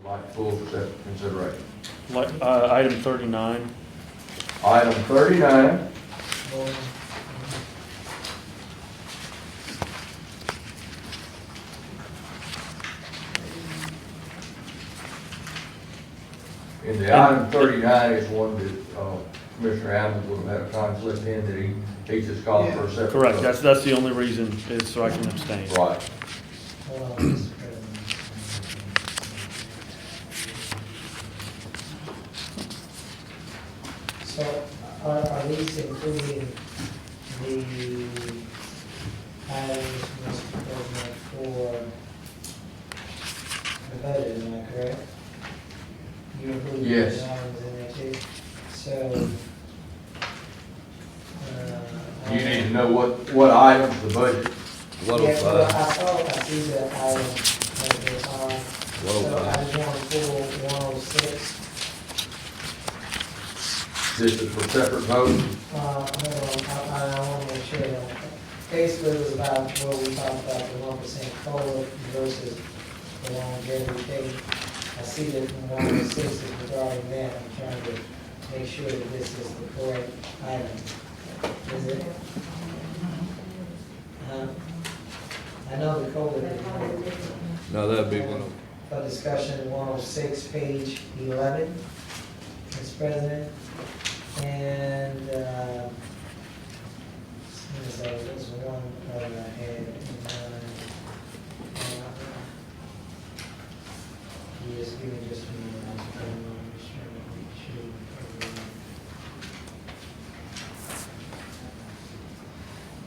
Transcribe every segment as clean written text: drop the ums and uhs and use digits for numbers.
like full consideration. Item 39. Item 39, in the item 39 is one that Commissioner Allen would have had a conflict in, that he just called for a separate. Correct, vote. that's the only reason, is so I can abstain. Right. Hold on, Mr. President. So are these including the items, Mr. President, for the budget, am I correct? You included Yes. those items in there too? So, You need to know what items the budget. yeah, well, I see the item that they're on. So I just want to pull 106. This is for separate vote. Hold on, I want to make sure that, basically it was about what we talked about, the 1% COLA versus the longevity pay. I see that in 106 is regarding that, I'm trying to make sure that this is the correct item. Is it? I know the COLA is No, that'd be one of, for discussion 106, page 11, Mr. President. And, so there's one other I had in mind. Just give me just a minute, I'm just trying to make sure.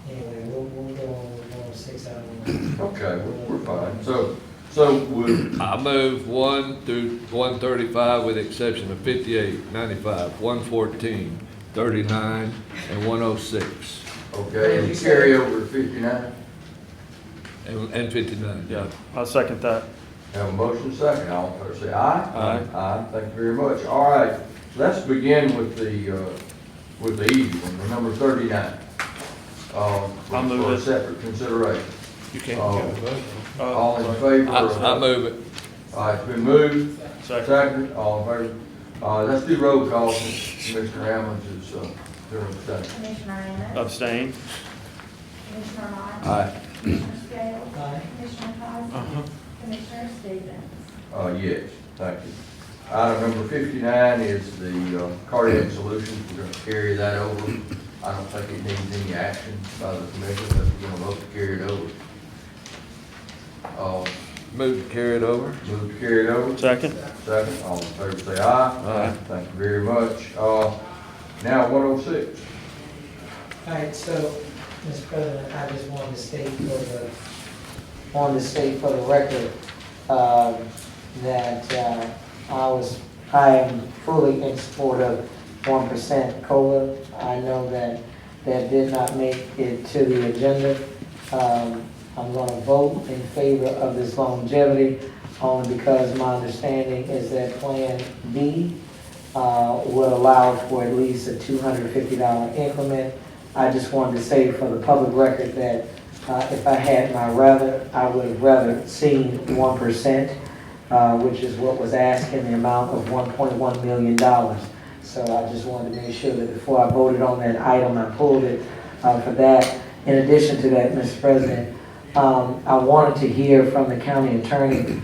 Anyway, we'll go on with 106 out of Okay, we're fine. So would, I move 1 through 135 with the exception of 58, 95, 114, 39, and 106, okay, and carry over to 59? and 59. Yeah, I'll second that. Have a motion second, all in favor say aye. Aye. Aye, thank you very much. All right, let's begin with the easy one, the number 39. I'll move For a it. separate consideration. You can't. All in favor? I move it. All right, it's been moved, Second. second, all in favor. Let's do roll call since Commissioner Hammond is doing the thing. Commissioner Amos. Abstain. Commissioner Lott. Aye. Commissioner Scales. Aye. Commissioner Costello. Uh-huh. Commissioner Stevens. Yes, thank you. Item number 59 is the cardiac solutions. We're going to carry that over. I don't think it needs any action by the commission, but we're going to vote to carry it over. Move to carry it over. Move to carry it over. Second. Second, all in favor say aye. Aye. Thank you very much. Now 106. All right, so, Mr. President, I just wanted to state for the record, that I am fully in support of 1% COLA. I know that did not make it to the agenda. I'm going to vote in favor of this longevity only because my understanding is that Plan B would allow for at least a $250 increment. I just wanted to say for the public record that if I had my rather, I would have rather seen 1%, which is what was asked in the amount of $1.1 million. So I just wanted to make sure that before I voted on that item, I pulled it for that. In addition to that, Mr. President, I wanted to hear from the county attorney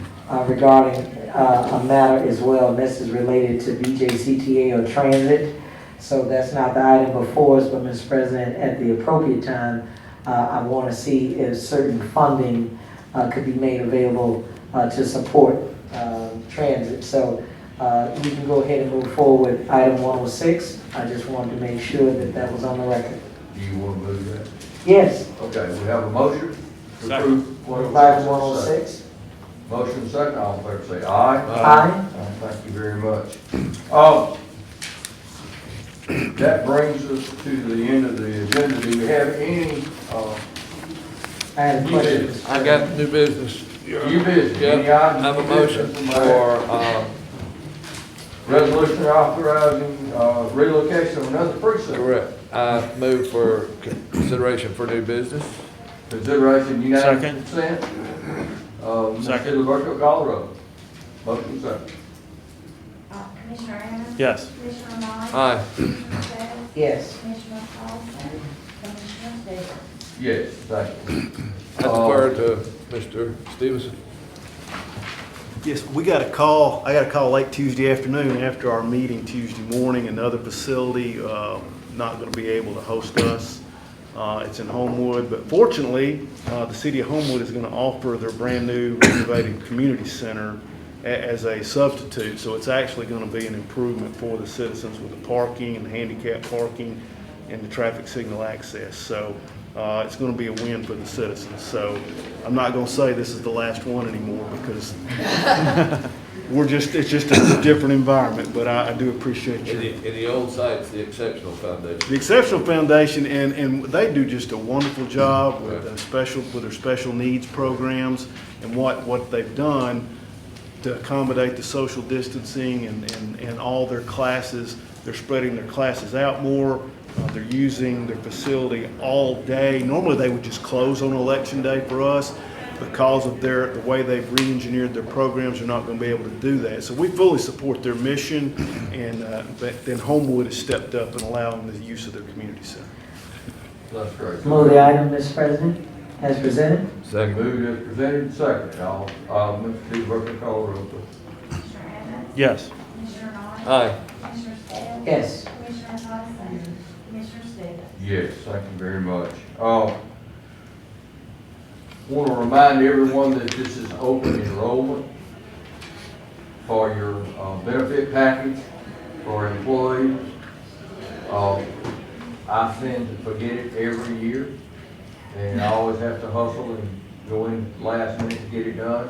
regarding a matter as well, and this is related to BJCTA or transit. So that's not the item before us, but Mr. President, at the appropriate time, I want to see if certain funding could be made available to support transit. So you can go ahead and move forward with item 106. I just wanted to make sure that that was on the record. Do you want to move that? Yes. Okay, we have a motion to Second. approve Item 106. Motion second, all in favor say aye. Aye. Thank you very much. That brings us to the end of the agenda. Do we have any, I have a new question. business? I got new business. New business. Yep. Any items I have a of motion business? for, Resolution authorizing relocation of another precinct. correct. I move for consideration for new business. Consideration unanimous Second. consent. Mr. Second. Gilberto, call the roll. Motion second. Commissioner Evans? Yes. Commissioner White? Aye. Commissioner Sells? Yes. Commissioner Clausen? Commissioner Stevens? Yes, thank you. I defer to Mr. Stevenson. Yes, I got a call late Tuesday afternoon after our meeting Tuesday morning. Another facility not going to be able to host us. It's in Homewood, but fortunately, the city of Homewood is going to offer their brand new renovated community center as a substitute. So it's actually going to be an improvement for the citizens with the parking and handicap parking and the traffic signal access. So it's going to be a win for the citizens. So I'm not going to say this is the last one anymore because it's just a different environment, but I do appreciate you. In the old site's the Exceptional Foundation. The Exceptional Foundation, and they do just a wonderful job with their special needs programs and what they've done to accommodate the social distancing and all their classes. They're spreading their classes out more. They're using their facility all day. Normally they would just close on election day for us. Because of the way they've re-engineered their programs, they're not going to be able to do that. So we fully support their mission, and but then Homewood has stepped up and allowing the use of their community center. That's great. Move the item, Mr. President, as presented. Second. Moved as presented, second. All, Mr. Stevenson, call the roll, please. Commissioner Evans? Yes. Commissioner White? Aye. Commissioner Sells? Yes. Commissioner Clausen? Commissioner Stevens? Yes, thank you very much. Want to remind everyone that this is open enrollment for your benefit package for employees. I tend to forget it every year, and I always have to hustle and go in last minute to get it done.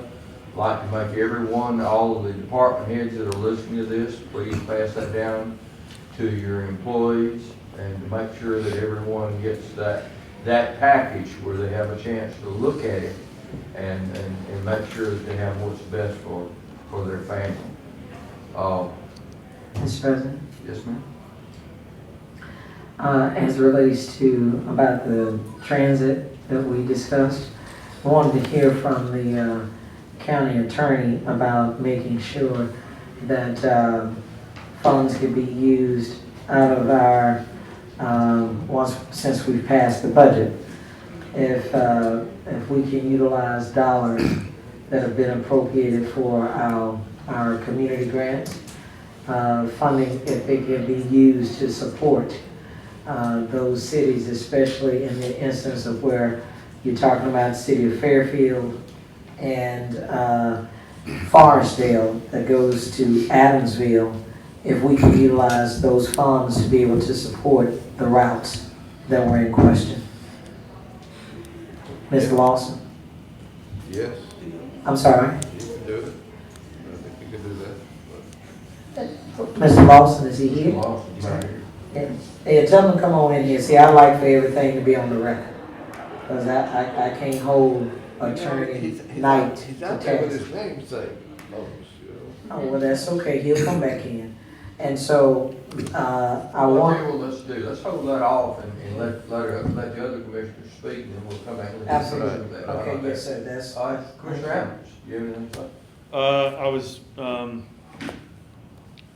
I'd like to make everyone, all of the department heads that are listening to this, please pass that down to your employees and to make sure that everyone gets that package where they have a chance to look at it and make sure that they have what's best for their family. Mr. President, Yes, ma'am? as it relates to about the transit that we discussed, I wanted to hear from the county attorney about making sure that funds could be used out of our since we've passed the budget, if we can utilize dollars that have been appropriated for our community grants, funding, if it can be used to support those cities, especially in the instance of where you're talking about the city of Fairfield and Forestdale that goes to Adamsville, if we can utilize those funds to be able to support the routes that were in question. Mr. Lawson? Yes, I'm sorry. you can do it. I think you can do that. Mr. Lawson, is he here? Lawson's not here. Yeah. Hey, tell him to come on in here. See, I like for everything to be on the record. Because I can't hold attorney night He's to out there with task. his namesake. Oh, well, that's okay. He'll come back in. And so, I I'll want. tell you what let's do. Let's hold that off and let the other commissioners speak, and then we'll come back and Absolutely. discuss that. Okay, yes, sir, that's. All right, Commissioner Adams, you have anything to say?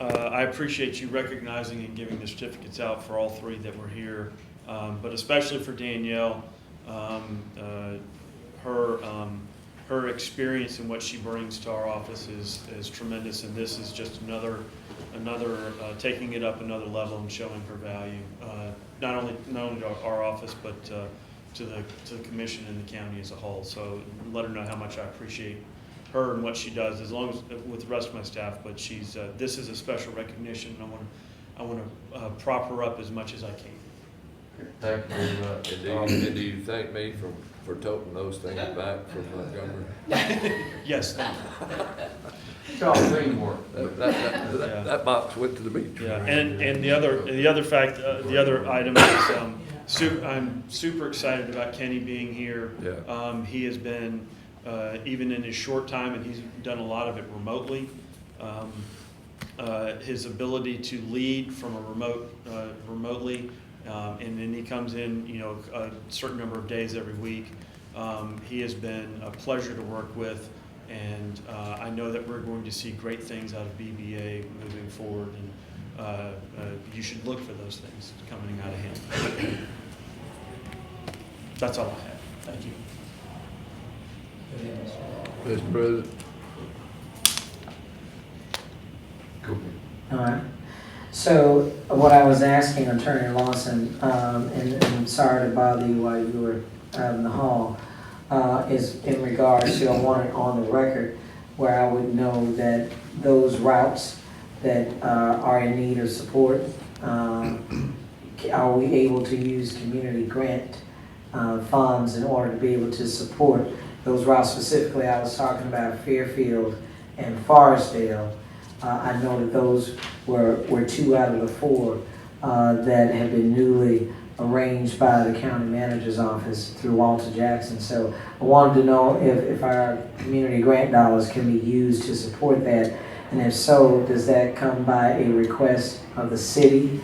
I appreciate you recognizing and giving the certificates out for all three that were here, but especially for Danielle. Her experience and what she brings to our office is tremendous, and this is just another taking it up another level and showing her value, not only to our office, but to the commission and the county as a whole. So let her know how much I appreciate her and what she does, as long as with the rest of my staff. But she's this is a special recognition, and I want to prop her up as much as I can. Thank you very much. And do you thank me for toting those things back from Montgomery? Yes, thank you. It's all teamwork. That box went to the beach. Yeah, and the other item is I'm super excited about Kenny being here. Yeah. He has been even in his short time, and he's done a lot of it remotely. His ability to lead from a remotely, and then he comes in, a certain number of days every week. He has been a pleasure to work with, And I know that we're going to see great things out of BBA moving forward, and you should look for those things coming out of him. That's all I have. Thank you. Mr. President? Go ahead. All right. So what I was asking Attorney Lawson, and I'm sorry to bother you while you were out in the hall, is in regards to, I want it on the record where I would know that those routes that are in need of support, are we able to use community grant funds in order to be able to support those routes? Specifically, I was talking about Fairfield and Forestdale. I know that those were 2 out of the 4 that have been newly arranged by the county manager's office through Walter Jackson. So I wanted to know if our community grant dollars can be used to support that, and if so, does that come by a request of the city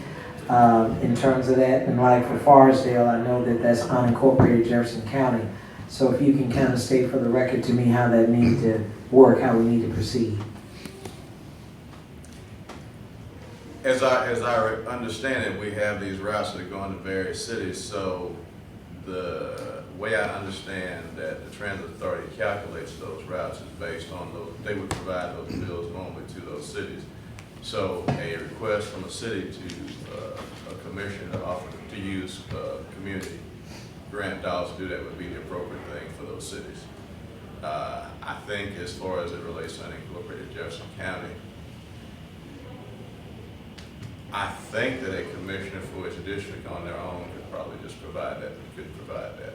in terms of that? And like for Forestdale, I know that that's unincorporated Jefferson County. So if you can kind of state for the record to me how that needs to work, how we need to proceed. As I understand it, we have these routes that are going to various cities, so the way I understand that the Transit Authority calculates those routes is based on those, they would provide those bills normally to those cities. So a request from a city to a commissioner to offer to use community grant dollars to do that would be the appropriate thing for those cities. I think as far as it relates to unincorporated Jefferson County, I think that a commissioner for each district on their own could probably just provide that, could provide that.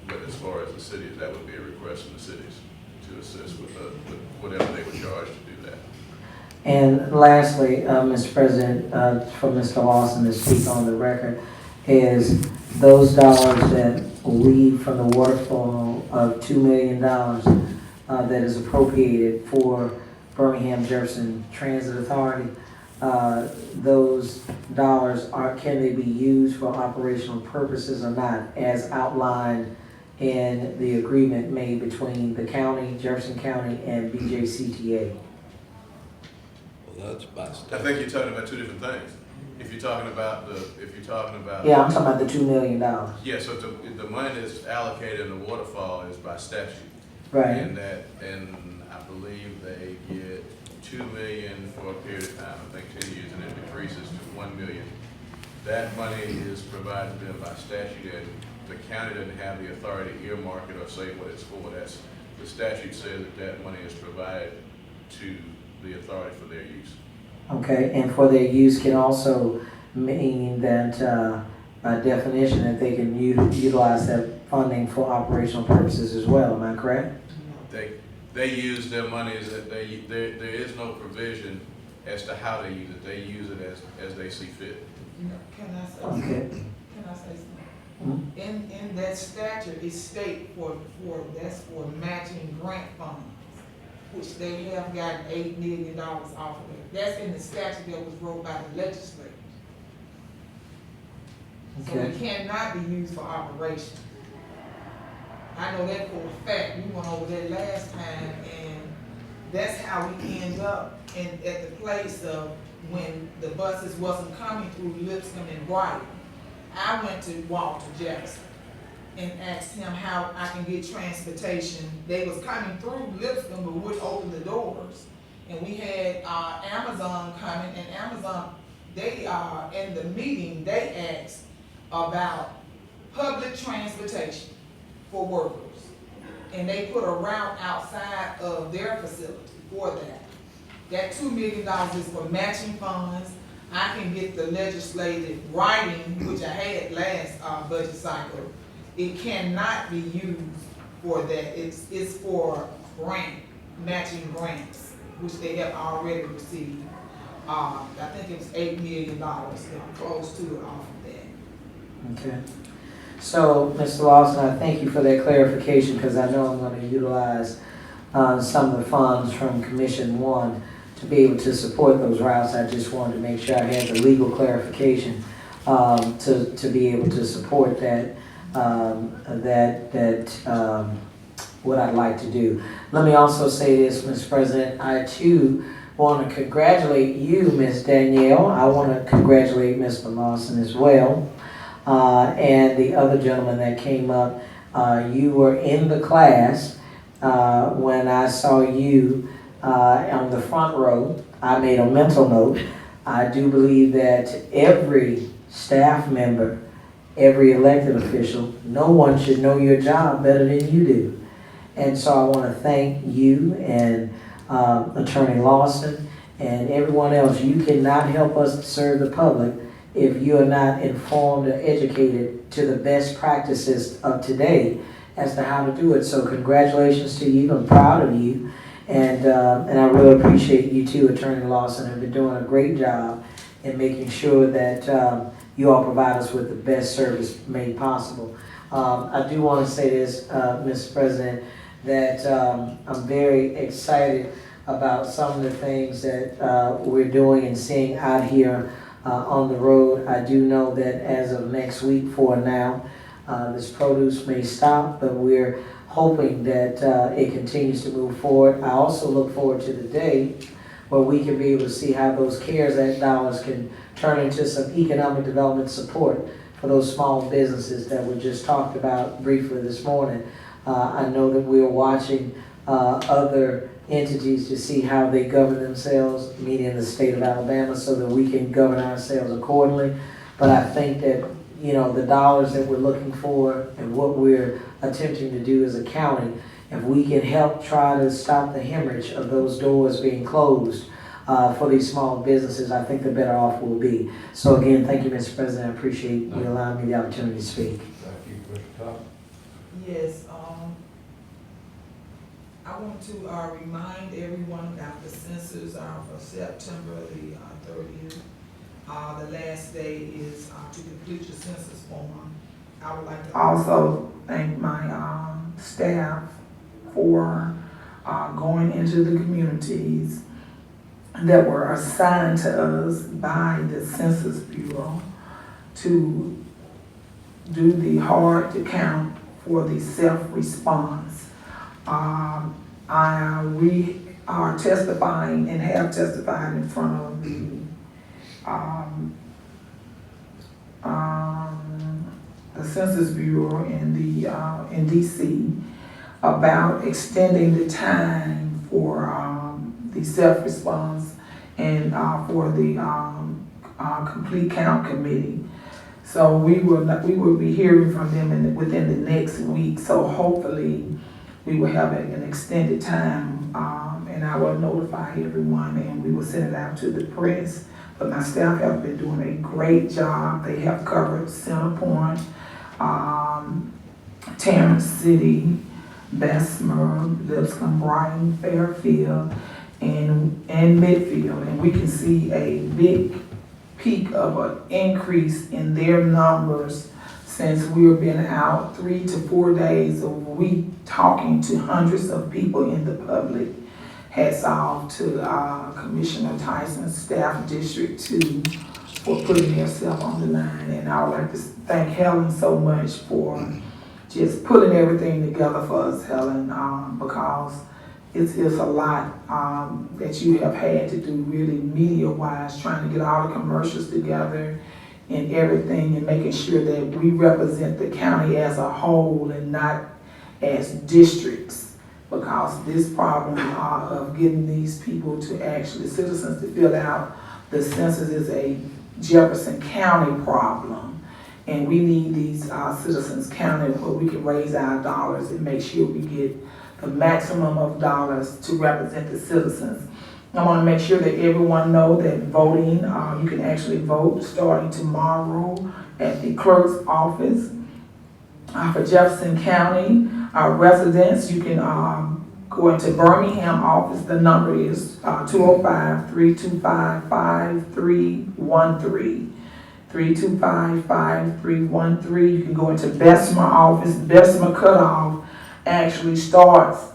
But as far as the cities, that would be a request from the cities to assist with whatever they would charge to do that. And lastly, Mr. President, for Mr. Lawson to speak on the record, is those dollars that leave from the waterfall of $2 million that is appropriated for Birmingham Jefferson Transit Authority, those dollars can they be used for operational purposes or not, as outlined in the agreement made between the county, Jefferson County, and BJCTA? Well, that's by I statute. think you're talking about two different things. If you're talking about Yeah, I'm talking about the $2 million. yeah, so the money that's allocated in the waterfall is by statute. Right. And I believe they get $2 million for a period of time, I think 10 years, and it decreases to $1 million. That money is provided to them by statute, and the county doesn't have the authority to earmark it or say what it's for. That's, the statute says that money is provided to the authority for their use. Okay, and for their use can also mean that, by definition, that they can utilize that funding for operational purposes as well, am I correct? They use their monies, there is no provision as to how they use it. They use it as they see fit. Can I say Okay. something? Can I say something? Mhm. In that statute, it state that's for matching grant funds, which they have gotten $8 million off of it. That's in the statute that was wrote by the legislators. So Okay. it cannot be used for operation. I know that for a fact. We went over that last time, and that's how we end up at the place of when the buses wasn't coming through Lipscomb and Brighton. I went to Walter Jackson and asked him how I can get transportation. They was coming through Lipscomb, but wouldn't open the doors. And we had Amazon coming, and Amazon, they in the meeting, they asked about public transportation for workers. And they put a route outside of their facility for that. That $2 million is for matching funds. I can get the legislative writing, which I had last budget cycle. It cannot be used for that. It's for matching grants, which they have already received. I think it was $8 million, close to it off of that. Okay. So, Mr. Lawson, I thank you for that clarification, because I know I'm going to utilize some of the funds from Commission 1 to be able to support those routes. I just wanted to make sure I had the legal clarification to be able to support that what I'd like to do. Let me also say this, Mr. President, I too want to congratulate you, Ms. Danielle. I want to congratulate Mr. Lawson as well, and the other gentleman that came up. You were in the class when I saw you on the front row. I made a mental note. I do believe that every staff member, every elected official, no one should know your job better than you do. And so I want to thank you and Attorney Lawson and everyone else. You cannot help us to serve the public if you are not informed or educated to the best practices of today as to how to do it. So congratulations to you. I'm proud of you. And I really appreciate you too, Attorney Lawson, have been doing a great job in making sure that you all provide us with the best service made possible. I do want to say this, Mr. President, that I'm very excited about some of the things that we're doing and seeing out here on the road. I do know that as of next week for now, this produce may stop, but we're hoping that it continues to move forward. I also look forward to the day where we can be able to see how those CARES Act dollars can turn into some economic development support for those small businesses that we just talked about briefly this morning. I know that we're watching other entities to see how they govern themselves, meaning the state of Alabama, so that we can govern ourselves accordingly. But I think that, you know, the dollars that we're looking for and what we're attempting to do as a county, if we can help try to stop the hemorrhage of those doors being closed for these small businesses, I think the better off we'll be. So again, thank you, Mr. President. I appreciate you allowing me the opportunity to speak. Thank you, Mr. Thomas. Yes, I want to remind everyone about the census for September the 30th. The last day is to complete your census form. I would like to also thank my staff for going into the communities that were assigned to us by the Census Bureau to do the hard to count for the self-response. We are testifying and have testified in front of the Census Bureau in DC about extending the time for the self-response and for the complete count committee. So we will be hearing from them within the next week. So hopefully we will have an extended time, and I will notify everyone, and we will send it out to the press. But my staff have been doing a great job. They have covered Centerpoint, Tarrant City, Bessemer, Lipscomb, Brighton, Fairfield, and Midfield. And we can see a big peak of an increase in their numbers since we've been out 3 to 4 days a week talking to hundreds of people in the public. Hats off to Commissioner Tyson's staff, District 2, for putting themselves on the line. And I would like to thank Helen so much for just putting everything together for us, Helen, because it's a lot that you have had to do really media-wise, trying to get all the commercials together and everything, and making sure that we represent the county as a whole and not as districts, because this problem of getting these people to actually, citizens to fill out the census is a Jefferson County problem. And we need these citizens counted where we can raise our dollars and make sure we get the maximum of dollars to represent the citizens. I want to make sure that everyone know that voting, you can actually vote starting tomorrow at the clerk's office. For Jefferson County residents, you can go into Birmingham office. The number is 205-325-5313. 325-5313. You can go into Bessemer office. Bessemer cutoff actually starts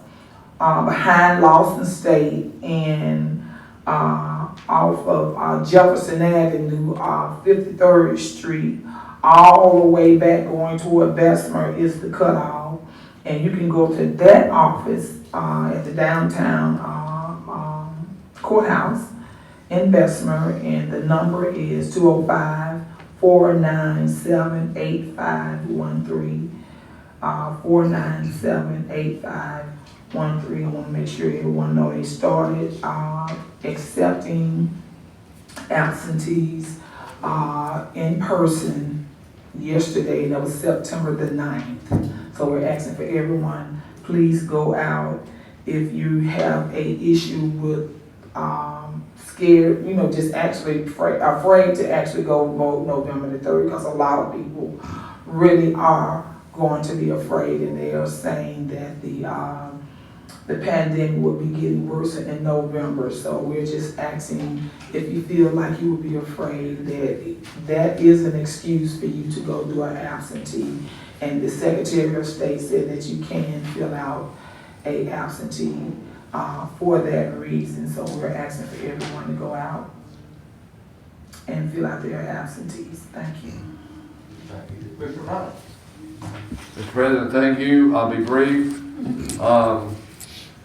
behind Lawson State and off of Jefferson Avenue, 53rd Street, all the way back going toward Bessemer is the cutoff. And you can go to that office, at the downtown, courthouse in Bessemer, and the number is 205-497-8513. 497-8513. I want to make sure everyone know they started, accepting absentees, in person yesterday. That was September the 9th. So we're asking for everyone, please go out. If you have a issue with, scared, just actually afraid to actually go vote November the 3rd, because a lot of people really are going to be afraid, and they are saying that the pandemic will be getting worse in November. So we're just asking if you feel like you would be afraid, that is an excuse for you to go do an absentee. And the Secretary of State said that you can fill out a absentee for that reason. So we're asking for everyone to go out and fill out their absentees. Thank you. Thank you. Mr. Knight? Mr. President, thank you. I'll be brief.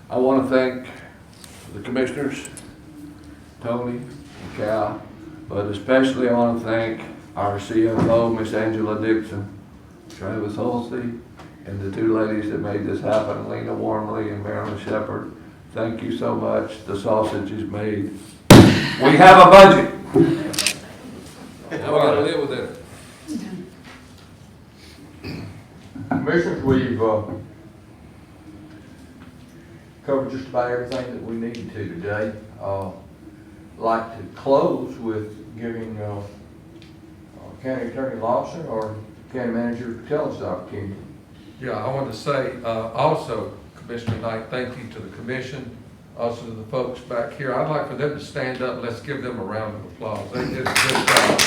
I want to thank the commissioners, Tony and Cal, but especially I want to thank our CFO, Miss Angela Dixon, Travis Holsey, and the two ladies that made this happen, Lena Warmley and Marilyn Shepard. Thank you so much. The sausage is made. We have a budget. Now we gotta live with it. Commissioners, we've covered just about everything that we needed to today. Like to close with giving County Attorney Lawson or County Manager Tellus the opportunity. Yeah, I want to say also, Commissioner Knight, thank you to the commission, also to the folks back here. I'd like for them to stand up. Let's give them a round of applause. They did a good job.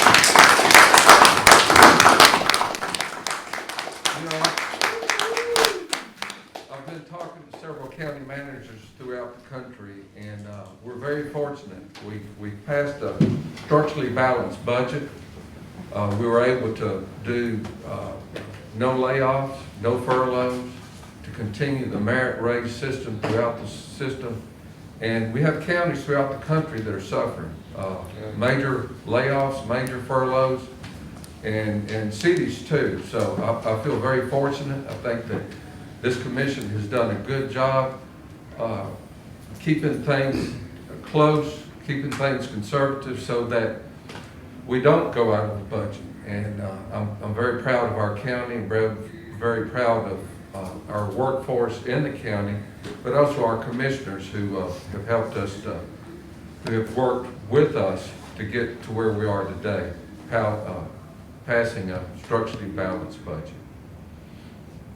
I've been talking to several county managers throughout the country, and we're very fortunate. We passed a structurally balanced budget. We were able to do no layoffs, no furloughs, to continue the merit raise system throughout the system. And we have counties throughout the country that are suffering. Major layoffs, major furloughs, and cities too. So I feel very fortunate. I think that this commission has done a good job keeping things close, keeping things conservative so that we don't go out of the budget. And I'm very proud of our county, and very proud of our workforce in the county, but also our commissioners who have helped us who have worked with us to get to where we are today, passing a structurally balanced budget.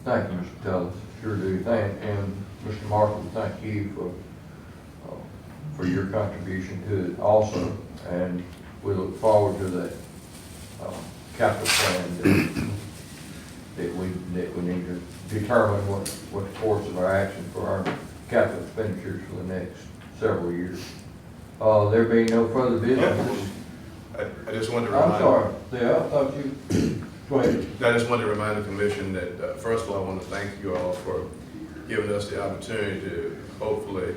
Thank you, Mr. Tellus. Sure do. And Mr. Marshall, thank you for your contribution to it also. And we look forward to that capital plan that we need to determine what the course of our action for our capital expenditures for the next several years. There being no further business. I just wanted to I'm remind. sorry. Yeah, I thought you, go ahead. I just wanted to remind the commission that, first of all, I want to thank you all for giving us the opportunity to hopefully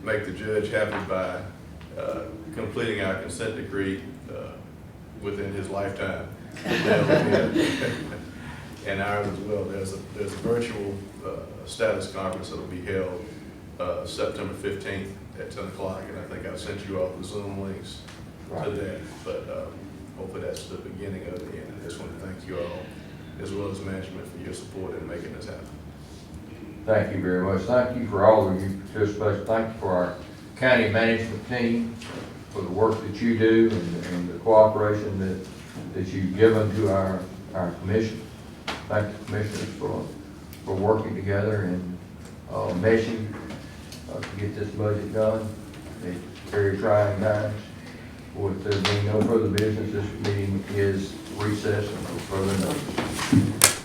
make the judge happy by completing our consent decree within his lifetime. And ours as well. There's a virtual status conference that will be held September 15th at 10 o'clock, and I think I sent you all the Zoom links to that. But hopefully that's the beginning of the end. I just want to thank you all, as well as management, for your support in making this happen. Thank you very much. Thank you for all of your participation. Thank you for our county management team for the work that you do and the cooperation that you've given to our commission. Thank you, commissioners, for working together and meshing to get this budget done. It's very trying times. With there being no further business, this meeting is recessed until further notice.